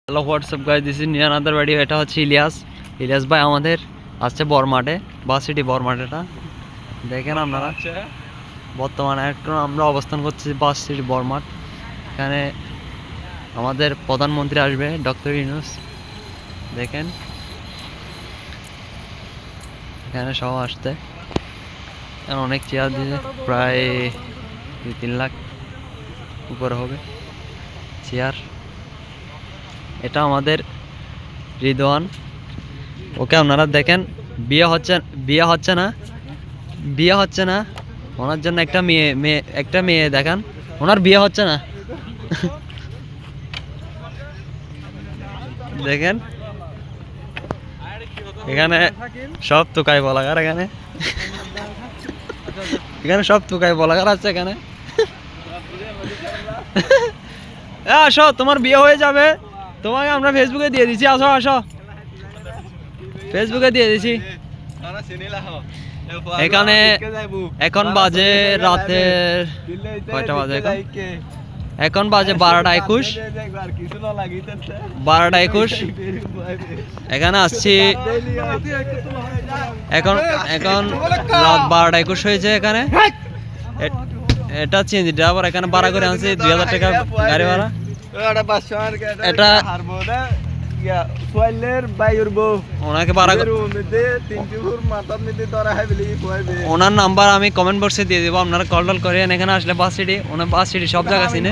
Hello WhatsApp guys, this is new another video. এটা হচ্ছে ইলিয়াস ভাই আমাদের আসছে বরমাঠে, বাস সিটি বরমাঠে। এটা দেখেন আপনারা, বর্তমানে এখন আমরা অবস্থান করছি বাস সিটি বরমাঠ। এখানে আমাদের প্রধানমন্ত্রী আসবে, ডক্টর ইউনূস। দেখেন এখানে সব আসতে অনেক চেয়ার দিয়েছে, প্রায় 2-3 লাখ উপরে হবে চেয়ার। এটা আমাদের রিদওয়ান, ওকে আপনারা দেখেন। বিয়ে হচ্ছে না ওনার জন্য একটা মেয়ে দেখান। ওনার বিয়ে হচ্ছে না দেখেন এখানে সব তুকাই বলাগার, এখানে সব তুকাই বলাগার আছে এখানে। আসো, তোমার বিয়ে হয়ে যাবে, তোমাকে আমরা ফেসবুকে দিয়ে দিচ্ছি। আসো আসো, ফেসবুকে দিয়ে দিছি। এখানে এখন বাজে রাতের কয়টা বাজে? এখন বাজে 12টা 21। এখানে আসছি এখন রাত 12টা 21 হয়েছে। এখানে এটা চেঞ্জ আবার এখানে ভাড়া করে আনছি 2000 টাকা গাড়ি ভাড়া। এটা ওনাকে ভাড়া, ওনার নাম্বার আমি কমেন্ট বক্সে দিয়ে দেবো, আপনারা কল টল করেন। এখানে আসলে বাস সিটি, ওনার বাস সিটি সব জায়গা চিনে।